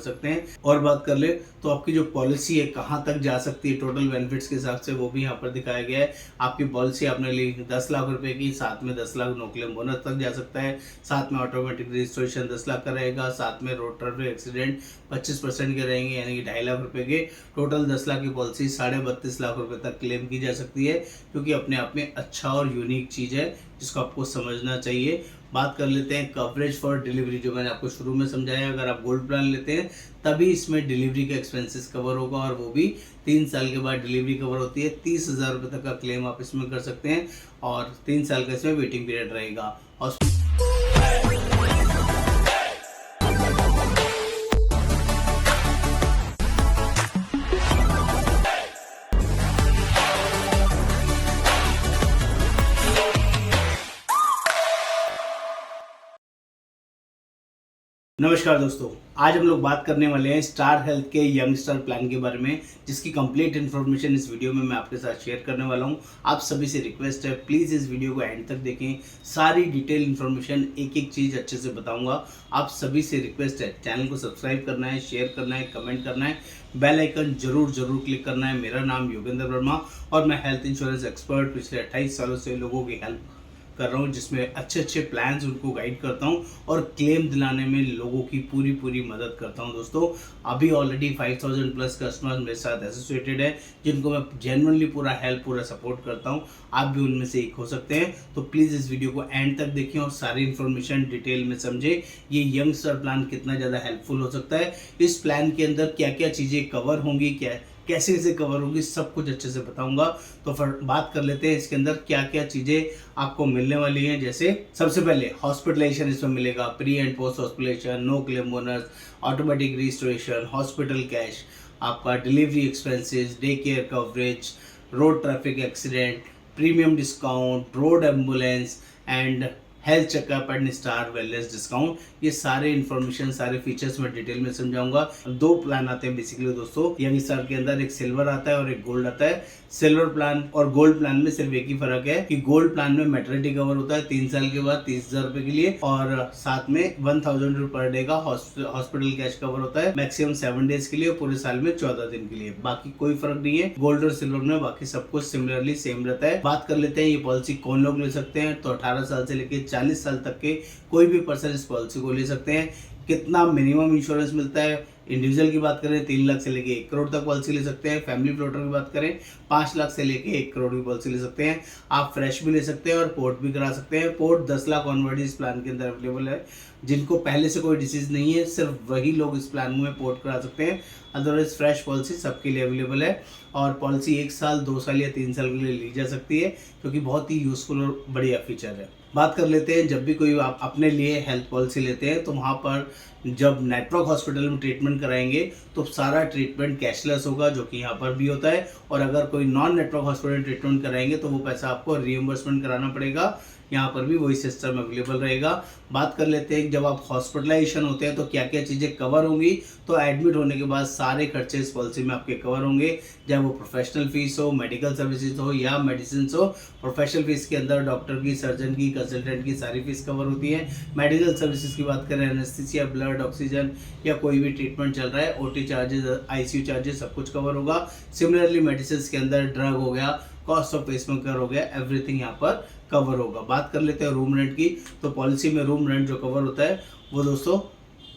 सकते हैं। और बात कर ले तो आपकी जो पॉलिसी है कहाँ तक जा सकती है टोटल बेनिफिट्स के हिसाब से, वो भी यहाँ पर दिखाया गया है। आपकी पॉलिसी आपने ली 10 लाख रुपए की, साथ में 10 लाख नो क्लेम बोनस तक जा सकता है, साथ में ऑटोमेटिक रजिस्ट्रेशन 10 लाख का रहेगा, साथ में रोड ट्रैफिक एक्सीडेंट 25% के रहेंगे यानी कि 2.5 लाख रुपए के। टोटल 10 लाख की पॉलिसी 32.5 लाख रुपए तक क्लेम की जा सकती है, क्योंकि अपने आप में अच्छा और यूनिक चीज़ है जिसको आपको समझना चाहिए। बात कर लेते हैं कवरेज फॉर डिलीवरी, जो मैंने आपको शुरू में समझाया। अगर आप गोल्ड प्लान लेते हैं तभी इसमें डिलीवरी के एक्सपेंसेस कवर होगा, और वो भी 3 साल के बाद डिलीवरी कवर होती है। 30,000 रुपये तक का क्लेम आप इसमें कर सकते हैं, और 3 साल का इसमें वेटिंग पीरियड रहेगा। और नमस्कार दोस्तों, आज हम लोग बात करने वाले हैं स्टार हेल्थ के यंगस्टर प्लान के बारे में, जिसकी कंप्लीट इन्फॉर्मेशन इस वीडियो में मैं आपके साथ शेयर करने वाला हूं। आप सभी से रिक्वेस्ट है, प्लीज़ इस वीडियो को एंड तक देखें। सारी डिटेल इन्फॉर्मेशन, एक एक चीज़ अच्छे से बताऊंगा। आप सभी से रिक्वेस्ट है, चैनल को सब्सक्राइब करना है, शेयर करना है, कमेंट करना है, बेल आइकन जरूर क्लिक करना है। मेरा नाम योगेंद्र वर्मा और मैं हेल्थ इंश्योरेंस एक्सपर्ट पिछले 28 सालों से लोगों की हेल्प कर रहा हूँ, जिसमें अच्छे अच्छे प्लान्स उनको गाइड करता हूँ और क्लेम दिलाने में लोगों की पूरी मदद करता हूँ। दोस्तों, अभी ऑलरेडी 5000 प्लस कस्टमर्स मेरे साथ एसोसिएटेड है, जिनको मैं जेन्युइनली पूरा हेल्प, पूरा सपोर्ट करता हूँ। आप भी उनमें से एक हो सकते हैं। तो प्लीज़ इस वीडियो को एंड तक देखें और सारी इन्फॉर्मेशन डिटेल में समझें। ये यंगस्टर प्लान कितना ज़्यादा हेल्पफुल हो सकता है, इस प्लान के अंदर क्या क्या चीज़ें कवर होंगी, कैसे कैसे कवर होगी, सब कुछ अच्छे से बताऊंगा। तो फिर बात कर लेते हैं इसके अंदर क्या क्या चीज़ें आपको मिलने वाली हैं। जैसे सबसे पहले हॉस्पिटलाइजेशन इसमें मिलेगा, pre and post hospitalisation, no claim bonus, automatic registration, hospital cash, आपका delivery expenses, day care coverage, road traffic accident, premium discount, road ambulance and health checkup and Star wellness discount. ये सारे information, सारे features मैं detail में समझाऊंगा। 2 plan आते हैं basically दोस्तों यंग स्टार के अंदर, एक सिल्वर आता है और एक गोल्ड आता है। सिल्वर प्लान और गोल्ड प्लान में सिर्फ एक ही फर्क है कि गोल्ड प्लान में मैटरनिटी कवर होता है 3 साल के बाद 30,000 रुपए के लिए, और साथ में 1000 रुपए पर डे का हॉस्पिटल कैश कवर होता है, मैक्सिमम 7 डेज के लिए, पूरे साल में 14 दिन के लिए। बाकी कोई फर्क नहीं है गोल्ड और सिल्वर में, बाकी सब कुछ सिमिलरली सेम रहता है। बात कर लेते हैं ये पॉलिसी कौन लोग ले सकते हैं। तो 18 साल से लेकर 40 साल तक के कोई भी पर्सन इस पॉलिसी को ले सकते हैं। कितना मिनिमम इंश्योरेंस मिलता है, इंडिविजुअल की बात करें 3 लाख से लेके 1 करोड़ तक पॉलिसी ले सकते हैं। फैमिली फ्लोटर की बात करें 5 लाख से लेके 1 करोड़ की पॉलिसी ले सकते हैं। आप फ्रेश भी ले सकते हैं और पोर्ट भी करा सकते हैं। पोर्ट 10 लाख ऑनवर्ड इस प्लान के अंदर अवेलेबल है। जिनको पहले से कोई डिसीज नहीं है, सिर्फ वही लोग इस प्लान में पोर्ट करा सकते हैं। अदरवाइज फ्रेश पॉलिसी सबके लिए अवेलेबल है, और पॉलिसी 1 साल, 2 साल या 3 साल के लिए ली जा सकती है, क्योंकि बहुत ही यूजफुल और बढ़िया फीचर है। बात कर लेते हैं, जब भी कोई आप अपने लिए हेल्थ पॉलिसी लेते हैं तो वहाँ पर जब नेटवर्क हॉस्पिटल में ट्रीटमेंट कराएंगे तो सारा ट्रीटमेंट कैशलेस होगा, जो कि यहाँ पर भी होता है। और अगर कोई नॉन नेटवर्क हॉस्पिटल ट्रीटमेंट कराएंगे तो वो पैसा आपको रीइंबर्समेंट कराना पड़ेगा। यहाँ पर भी वही सिस्टम अवेलेबल रहेगा। बात कर लेते हैं जब आप हॉस्पिटलाइजेशन होते हैं तो क्या क्या चीज़ें कवर होंगी। तो एडमिट होने के बाद सारे खर्चे इस पॉलिसी में आपके कवर होंगे, चाहे वो प्रोफेशनल फीस हो, मेडिकल सर्विसेज हो या मेडिसिन हो। प्रोफेशनल फीस के अंदर डॉक्टर की, सर्जन की, कंसल्टेंट की सारी फीस कवर होती है। मेडिकल सर्विसेज की बात करें, एनेस्थीसिया, ब्लड, ऑक्सीजन या कोई भी ट्रीटमेंट चल रहा है, ओटी चार्जेस, आईसीयू चार्जेस, सब कुछ कवर होगा। सिमिलरली मेडिसिन के अंदर ड्रग हो गया, कॉस्ट ऑफ पेसमेकर हो गया, एवरीथिंग यहाँ पर कवर होगा। बात कर लेते हैं रूम रेंट की। तो पॉलिसी में रूम रेंट जो कवर होता है वो दोस्तों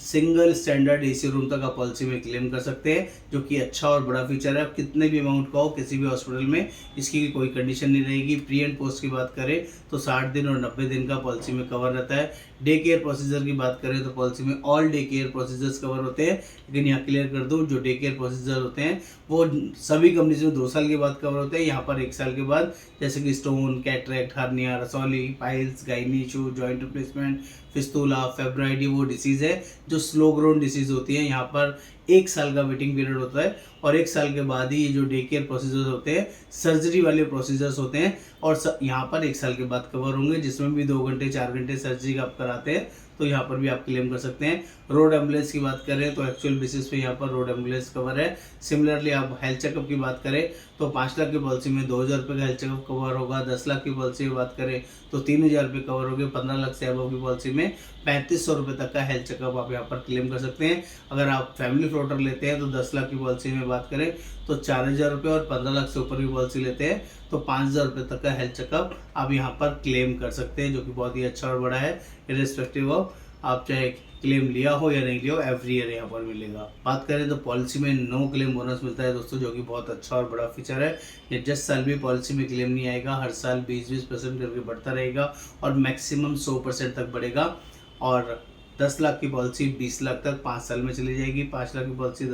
सिंगल स्टैंडर्ड एसी रूम तक आप पॉलिसी में क्लेम कर सकते हैं, जो कि अच्छा और बड़ा फीचर है। आप कितने भी अमाउंट का हो किसी भी हॉस्पिटल में, इसकी कोई कंडीशन नहीं रहेगी। प्री एंड पोस्ट की बात करें तो 60 दिन और 90 दिन का पॉलिसी में कवर रहता है। डे केयर प्रोसीजर की बात करें तो पॉलिसी में all day care procedures cover होते हैं। लेकिन यहाँ क्लियर कर दूँ, जो डे केयर प्रोसीजर होते हैं वो सभी कंपनीज में 2 साल के बाद कवर होते हैं, यहाँ पर 1 साल के बाद। जैसे कि स्टोन, कैटरेक्ट, हर्निया, रसौली, piles, gynae issue, joint replacement, fistula, fibroid वो डिसीज़ है जो स्लो ग्रोन डिसीज़ होती है। यहाँ पर 1 साल का वेटिंग पीरियड होता है, और 1 साल के बाद ही ये जो डे केयर प्रोसीजर्स होते हैं, सर्जरी वाले प्रोसीजर्स होते हैं, और यहाँ पर 1 साल के बाद कवर होंगे, जिसमें भी 2 घंटे 4 घंटे सर्जरी का आप कराते हैं तो यहाँ पर भी आप क्लेम कर सकते हैं। रोड एम्बुलेंस की बात करें तो एक्चुअल बेसिस पे यहाँ पर रोड एम्बुलेंस कवर है। सिमिलरली आप हेल्थ चेकअप की बात करें तो 5 लाख की पॉलिसी में 2,000 रुपये का हेल्थ चेकअप कवर होगा। 10 लाख की पॉलिसी की बात करें तो 3,000 रुपये कवर होंगे। 15 लाख से अबव की पॉलिसी में 3,500 रुपये तक का हेल्थ चेकअप आप यहाँ पर क्लेम कर सकते हैं। अगर आप फैमिली फ्लोटर लेते हैं तो 10 लाख की पॉलिसी में बात करें तो 4,000 रुपये, और 15 लाख से ऊपर की पॉलिसी लेते हैं तो 5,000 रुपये तक का हेल्थ चेकअप आप यहाँ पर क्लेम कर सकते हैं, जो कि बहुत ही अच्छा और बड़ा है। इर्रिस्पेक्टिव ऑफ आप चाहे क्लेम लिया हो या नहीं लिया हो, एवरी ईयर यहाँ पर मिलेगा। बात करें तो पॉलिसी में नो क्लेम बोनस मिलता है दोस्तों, जो कि बहुत अच्छा और बड़ा फीचर है। ये जिस साल भी पॉलिसी में क्लेम नहीं आएगा, हर साल 20% करके बढ़ता रहेगा और मैक्सिमम 100% तक बढ़ेगा। और 10 लाख की पॉलिसी 20 लाख तक 5 साल में चली जाएगी। 5 लाख की पॉलिसी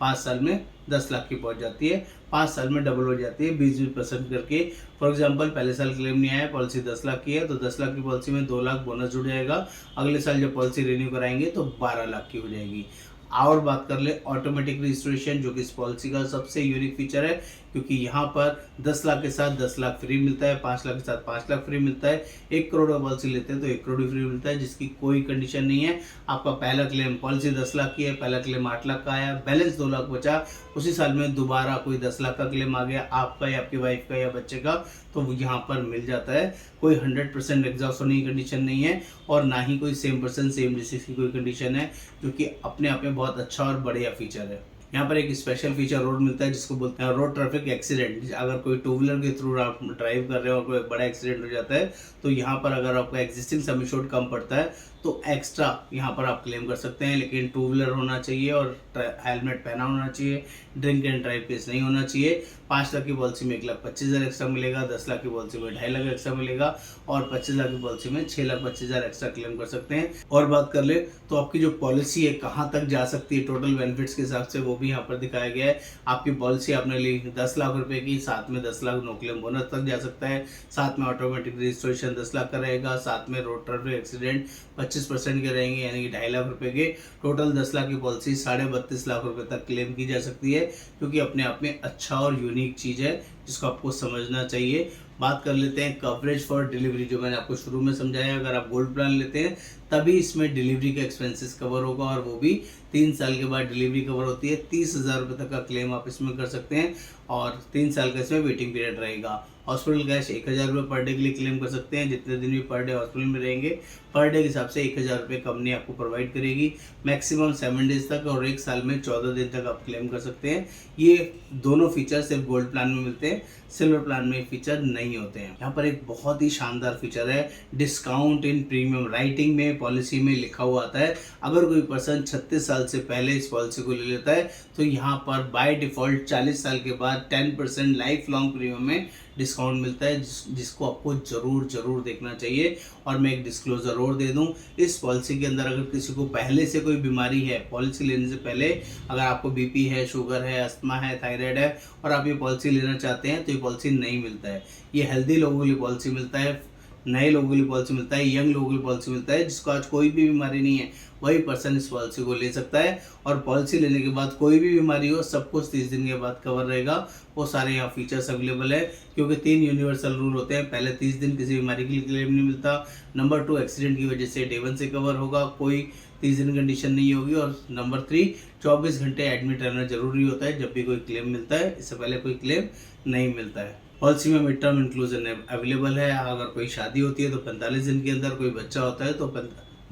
5 साल में 10 लाख की पहुंच जाती है। 5 साल में डबल हो जाती है 20% करके। फॉर एग्जांपल पहले साल क्लेम नहीं आया, पॉलिसी 10 लाख की है तो 10 लाख की पॉलिसी में 2 लाख बोनस जुड़ जाएगा। अगले साल जब पॉलिसी रिन्यू कराएंगे तो 12 लाख की हो जाएगी। और बात कर ले ऑटोमेटिक रजिस्ट्रेशन, जो कि इस पॉलिसी का सबसे यूनिक फीचर है, क्योंकि यहाँ पर 10 लाख के साथ 10 लाख फ्री मिलता है, 5 लाख के साथ 5 लाख फ्री मिलता है, 1 करोड़ का पॉलिसी लेते हैं तो 1 करोड़ फ्री मिलता है, जिसकी कोई कंडीशन नहीं है। आपका पहला क्लेम, पॉलिसी 10 लाख की है, पहला क्लेम 8 लाख का आया, बैलेंस 2 लाख बचा, उसी साल में दोबारा कोई 10 लाख का क्लेम आ गया आपका या आपकी वाइफ का या बच्चे का, तो वो यहाँ पर मिल जाता है। कोई 100% एग्जॉस्ट होने की कंडीशन नहीं है, और ना ही कोई सेम पर्सन सेम डिसीज की कोई कंडीशन है, जो कि अपने आप में बहुत अच्छा और बढ़िया फीचर है। यहाँ पर एक स्पेशल फीचर रोड मिलता है, जिसको बोलते हैं रोड ट्रैफिक एक्सीडेंट। अगर कोई टू व्हीलर के थ्रू आप ड्राइव कर रहे हो और कोई बड़ा एक्सीडेंट हो जाता है तो यहाँ पर अगर आपका एक्जिस्टिंग सम एश्योर्ड कम पड़ता है तो एक्स्ट्रा यहाँ पर आप क्लेम कर सकते हैं। लेकिन टू व्हीलर होना चाहिए और हेलमेट पहना होना चाहिए, ड्रिंक एंड ड्राइव केस नहीं होना चाहिए। 5 लाख की पॉलिसी में 1,25,000 एक्स्ट्रा मिलेगा, 10 लाख की पॉलिसी में 2.5 लाख एक्स्ट्रा मिलेगा, और 25 लाख की पॉलिसी में 6,25,000 एक्स्ट्रा क्लेम कर सकते हैं। और बात कर ले तो आपकी जो पॉलिसी है कहाँ तक जा सकती है टोटल बेनिफिट्स के हिसाब से, वो भी यहाँ पर दिखाया गया है। आपकी पॉलिसी आपने ली 10 लाख रुपए की, साथ में 10 लाख नो क्लेम बोनस तक जा सकता है, साथ में ऑटोमेटिक रजिस्ट्रेशन 10 लाख का रहेगा, साथ में रोड ट्रैफिक एक्सीडेंट 25% के रहेंगे, यानी कि 2.5 लाख रुपए के। टोटल 10 लाख की पॉलिसी 32.5 लाख रुपए तक क्लेम की जा सकती है, क्योंकि अपने आप में अच्छा और यूनिक चीज़ है जिसको आपको समझना चाहिए। बात कर लेते हैं कवरेज फॉर डिलीवरी, जो मैंने आपको शुरू में समझाया। अगर आप गोल्ड प्लान लेते हैं तभी इसमें डिलीवरी का एक्सपेंसेस कवर होगा, और वो भी 3 साल के बाद डिलीवरी कवर होती है। 30,000 रुपये तक का क्लेम आप इसमें कर सकते हैं, और 3 साल का इसमें वेटिंग पीरियड रहेगा। हॉस्पिटल कैश 1,000 रुपये पर डे के लिए क्लेम कर सकते हैं, जितने दिन भी पर डे हॉस्पिटल में रहेंगे पर डे के हिसाब से 1,000 रुपये कंपनी आपको प्रोवाइड करेगी, मैक्सिमम 7 डेज तक, और 1 साल में 14 दिन तक आप क्लेम कर सकते हैं। ये दोनों फीचर सिर्फ गोल्ड प्लान में मिलते हैं, सिल्वर प्लान में फीचर नहीं होते हैं। यहाँ पर एक बहुत ही शानदार फीचर है, डिस्काउंट इन प्रीमियम। राइटिंग में पॉलिसी में लिखा हुआ आता है, अगर कोई पर्सन 36 साल से पहले इस पॉलिसी को ले लेता है तो यहाँ पर बाय डिफ़ॉल्ट 40 साल के बाद 10% लाइफ लॉन्ग प्रीमियम में डिस्काउंट मिलता है, जिसको आपको ज़रूर देखना चाहिए। और मैं एक डिस्क्लोजर और दे दूं, इस पॉलिसी के अंदर अगर किसी को पहले से कोई बीमारी है, पॉलिसी लेने से पहले अगर आपको बीपी है, शुगर है, अस्थमा है, थायराइड है, और आप ये पॉलिसी लेना चाहते हैं तो ये पॉलिसी नहीं मिलता है। ये हेल्दी लोगों के लिए पॉलिसी मिलता है, नए लोगों के लिए पॉलिसी मिलता है, यंग लोगों के लिए पॉलिसी मिलता है। जिसको आज कोई भी बीमारी नहीं है वही पर्सन इस पॉलिसी को ले सकता है, और पॉलिसी लेने के बाद कोई भी बीमारी हो सब कुछ 30 दिन के बाद कवर रहेगा। वो सारे यहाँ फीचर्स अवेलेबल है, क्योंकि 3 यूनिवर्सल रूल होते हैं। पहले 30 दिन किसी बीमारी के लिए क्लेम नहीं मिलता, नंबर 2 एक्सीडेंट की वजह से डे 1 से कवर होगा, कोई 30 दिन कंडीशन नहीं होगी, और नंबर 3 24 घंटे एडमिट रहना जरूरी होता है जब भी कोई क्लेम मिलता है, इससे पहले कोई क्लेम नहीं मिलता है। पॉलिसी में मिड टर्म इंक्लूजन अवेलेबल है। अगर कोई शादी होती है तो 45 दिन के अंदर, कोई बच्चा होता है तो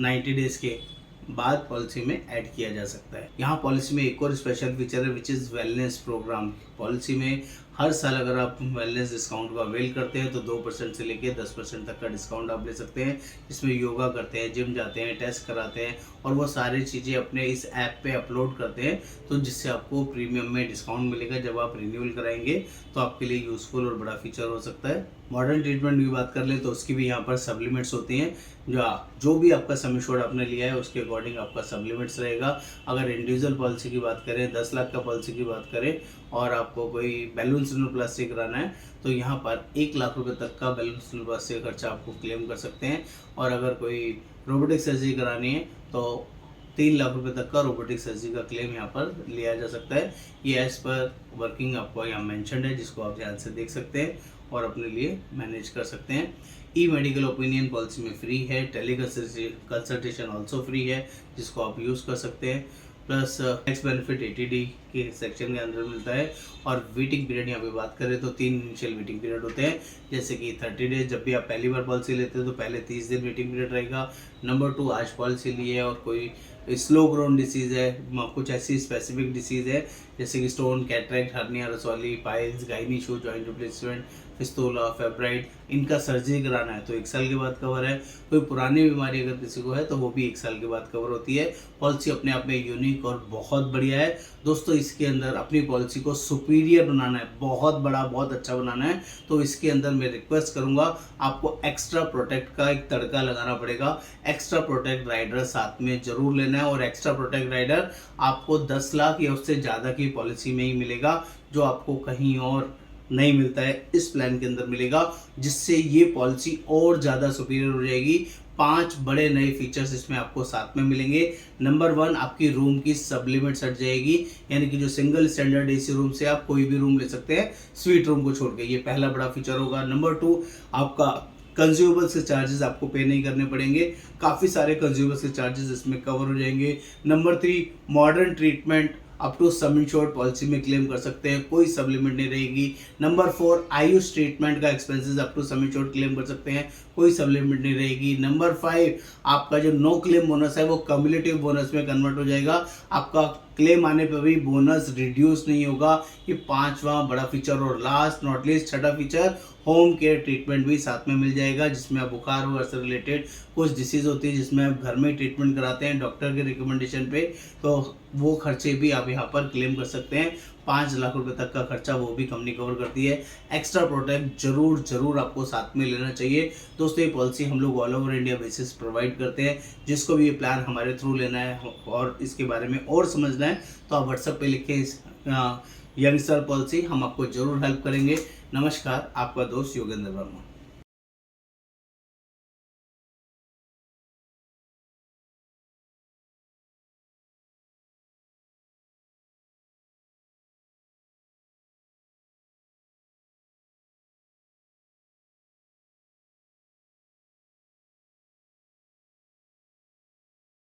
90 डेज के बाद पॉलिसी में ऐड किया जा सकता है। यहाँ पॉलिसी में एक और स्पेशल फीचर है, which is wellness program. Policy में हर साल अगर आप वेलनेस डिस्काउंट का अवेल करते हैं तो 2% से लेकर 10% तक का डिस्काउंट आप ले सकते हैं। इसमें योगा करते हैं, जिम जाते हैं, टेस्ट कराते हैं, और वो सारी चीज़ें अपने इस ऐप पे अपलोड करते हैं, तो जिससे आपको प्रीमियम में डिस्काउंट मिलेगा। जब आप रिन्यूअल कराएंगे तो आपके लिए यूज़फुल और बड़ा फीचर हो सकता है। मॉडर्न ट्रीटमेंट की बात कर ले तो उसकी भी यहाँ पर सप्लीमेंट्स होती हैं, जो भी आपका सम एश्योर्ड आपने लिया है उसके अकॉर्डिंग आपका सप्लीमेंट्स रहेगा। अगर इंडिविजुअल पॉलिसी की बात करें, 10 लाख का पॉलिसी की बात करें, और आपको कोई बैलून सिनोप्लास्टी कराना है तो यहाँ पर 1 लाख रुपए तक का बैलून सिनोप्लास्टी का खर्चा आपको क्लेम कर सकते हैं। और अगर कोई रोबोटिक सर्जरी करानी है तो 3 लाख रुपए तक का रोबोटिक सर्जरी का क्लेम यहाँ पर लिया जा सकता है। ये एज पर वर्किंग आपको यहाँ मेंशन्ड है, जिसको आप ध्यान से देख सकते हैं और अपने लिए मैनेज कर सकते हैं। ई मेडिकल ओपिनियन पॉलिसी में फ्री है, टेली कंसल्टेशन ऑल्सो फ्री है, जिसको आप यूज़ कर सकते हैं। प्लस टैक्स बेनिफिट 80D के सेक्शन के अंदर मिलता है। और वेटिंग पीरियड यहाँ पे बात करें तो 3 इनिशियल वेटिंग पीरियड होते हैं, जैसे कि 30 डेज जब भी आप पहली बार पॉलिसी लेते हैं तो पहले 30 दिन वेटिंग पीरियड रहेगा। नंबर 2, आज पॉलिसी ली है और कोई स्लो ग्रोन डिसीज़ है, कुछ ऐसी स्पेसिफिक डिसीज़ है जैसे कि स्टोन, कैटरेक्ट, हर्निया, रसौली, piles, gynae issue, joint replacement, fistula, fibroid, इनका सर्जरी कराना है तो 1 साल के बाद कवर है। कोई पुरानी बीमारी अगर किसी को है तो वो भी 1 साल के बाद कवर होती है। पॉलिसी अपने आप में यूनिक और बहुत बढ़िया है दोस्तों। इसके अंदर अपनी पॉलिसी को सुपीरियर बनाना है, बहुत बड़ा, बहुत अच्छा बनाना है, तो इसके अंदर मैं रिक्वेस्ट करूंगा आपको एक्स्ट्रा प्रोटेक्ट का एक तड़का लगाना पड़ेगा। एक्स्ट्रा प्रोटेक्ट राइडर साथ में जरूर लेना है और एक्स्ट्रा प्रोटेक्ट राइडर आपको 10 लाख या उससे ज़्यादा की पॉलिसी में ही मिलेगा, जो आपको कहीं और नहीं मिलता है, इस प्लान के अंदर मिलेगा, जिससे ये पॉलिसी और ज़्यादा सुपीरियर हो जाएगी। 5 बड़े नए फीचर्स इसमें आपको साथ में मिलेंगे। नंबर 1, आपकी रूम की सब लिमिट हट जाएगी, यानी कि जो सिंगल स्टैंडर्ड एसी रूम से आप कोई भी रूम ले सकते हैं स्वीट रूम को छोड़ के, ये पहला बड़ा फीचर होगा। नंबर 2, आपका कंज्यूमेबल्स के चार्जेस आपको पे नहीं करने पड़ेंगे, काफ़ी सारे कंज्यूमेबल्स के चार्जेस इसमें कवर हो जाएंगे। Number 3, modern treatment up to sum insured policy में क्लेम कर सकते हैं, कोई सब लिमिट नहीं रहेगी। नंबर 4, आयुष ट्रीटमेंट का expenses up to sum insured claim कर सकते हैं, कोई सब लिमिट नहीं रहेगी। नंबर 5, आपका जो नो क्लेम बोनस है वो कम्युलेटिव बोनस में कन्वर्ट हो जाएगा, आपका क्लेम आने पर भी बोनस रिड्यूस नहीं होगा। ये 5वां बड़ा फीचर। और लास्ट नॉट लीस्ट 6ठा फीचर, होम केयर ट्रीटमेंट भी साथ में मिल जाएगा, जिसमें आप बुखार वगैरह से रिलेटेड कुछ डिसीज़ होती है जिसमें आप घर में ट्रीटमेंट कराते हैं डॉक्टर के रिकमेंडेशन पे, तो वो खर्चे भी आप यहाँ पर क्लेम कर सकते हैं। 5 लाख रुपए तक का खर्चा वो भी कंपनी कवर करती है। एक्स्ट्रा प्रोटेक्ट जरूर आपको साथ में लेना चाहिए दोस्तों। ये पॉलिसी हम लोग all over India basis provide करते हैं, जिसको भी ये प्लान हमारे थ्रू लेना है और इसके बारे में और समझना है तो आप व्हाट्सएप पे लिखें यंगस्टर पॉलिसी, हम आपको जरूर हेल्प करेंगे। नमस्कार, आपका दोस्त योगेंद्र वर्मा।